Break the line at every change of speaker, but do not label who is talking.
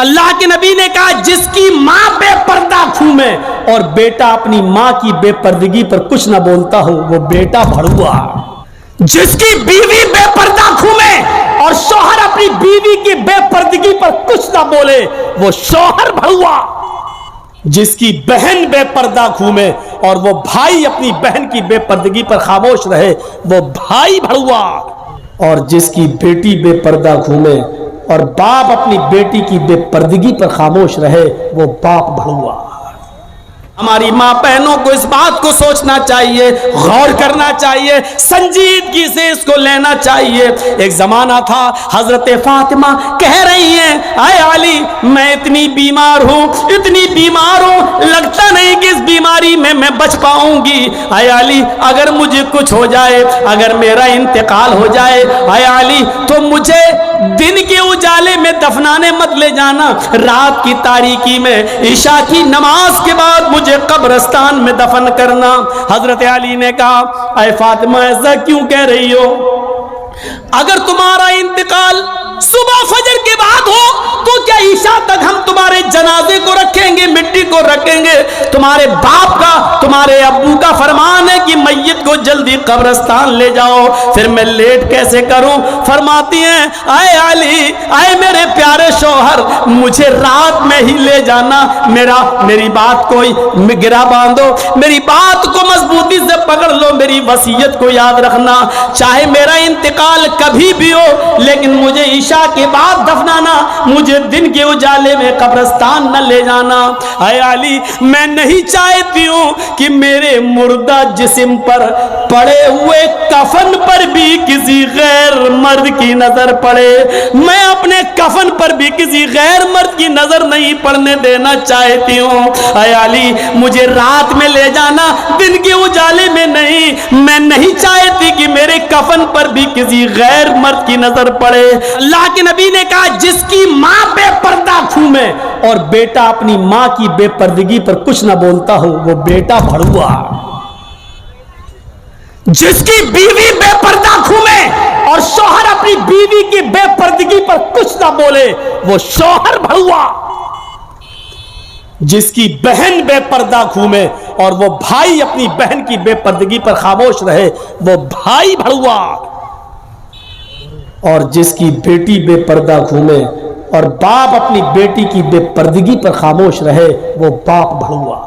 अल्लाह के नबी ने कहा, जिसकी मां बेपर्दा घूमे और बेटा अपनी मां की बेपर्दगी पर कुछ ना बोलता हो, वो बेटा भड़ुआ। जिसकी बीवी बेपर्दा घूमे और शौहर अपनी बीवी की बेपर्दगी पर कुछ ना बोले, वो शौहर भड़ुआ। जिसकी बहन बेपर्दा घूमे और वो भाई अपनी बहन की बेपर्दगी पर खामोश रहे, वो भाई भड़ुआ। और जिसकी बेटी बेपर्दा घूमे और बाप अपनी बेटी की बेपर्दगी पर खामोश रहे, वो बाप भड़ुआ। हमारी मां बहनों को इस बात को सोचना चाहिए, गौर करना चाहिए, संजीदगी से इसको लेना चाहिए। एक जमाना था, हजरत फातिमा कह रही हैं, आए अली मैं इतनी बीमार हूं, इतनी बीमार हूं, लगता नहीं कि इस बीमारी में मैं बच पाऊंगी। आए अली अगर मुझे कुछ हो जाए, अगर मेरा इंतकाल हो जाए, आए अली तो मुझे दिन के उजाले में दफनाने मत ले जाना, रात की तारीकी में ईशा की नमाज के बाद मुझे कब्रिस्तान में दफन करना। हजरत अली ने कहा, ऐ फातिमा ऐसा क्यों कह रही हो? अगर तुम्हारा इंतकाल सुबह फजर के बाद हो तो क्या ईशा तक हम तुम्हारे जनाजे को रखेंगे, मिट्टी को रखेंगे? तुम्हारे बाप का, तुम्हारे अब्बू का फरमान है कि मैयत को जल्दी कब्रिस्तान ले जाओ, फिर मैं लेट कैसे करूं? फरमाती हैं, आए अली, आए मेरे प्यारे शौहर, मुझे रात में ही ले जाना, मेरी बात को गिरा बांधो, मेरी बात को मजबूती से पकड़ लो, मेरी वसीयत को याद रखना, चाहे मेरा इंतकाल कभी भी हो, लेकिन मुझे ईशा के बाद दफनाना, मुझे दिन के उजाले में कब्रिस्तान न ले जाना। हाय अली, मैं नहीं चाहती हूं कि मेरे मुर्दा जिस्म पर पड़े हुए कफन पर भी किसी गैर मर्द की नजर पड़े, मैं अपने कफन पर भी किसी गैर मर्द की नजर नहीं पड़ने देना चाहती हूं। हाय अली, मुझे रात में ले जाना, दिन के उजाले में नहीं। मैं नहीं चाहती कि मेरे कफन पर भी किसी गैर मर्द की नजर पड़े। अल्लाह के नबी ने कहा, जिसकी मां बेपर्दा घूमे और बेटा अपनी मां की बेपर्दगी पर कुछ ना बोलता हो, वो बेटा भड़ुआ। जिसकी बीवी बेपर्दा घूमे और शौहर अपनी बीवी की बेपर्दगी पर कुछ ना बोले, वो शौहर भड़ुआ। जिसकी बहन बेपर्दा घूमे और वो भाई अपनी बहन की बेपर्दगी पर खामोश रहे, वो भाई भड़ुआ। और जिसकी बेटी बेपर्दा घूमे और बाप अपनी बेटी की बेपर्दगी पर खामोश रहे, वो बाप भड़ुआ।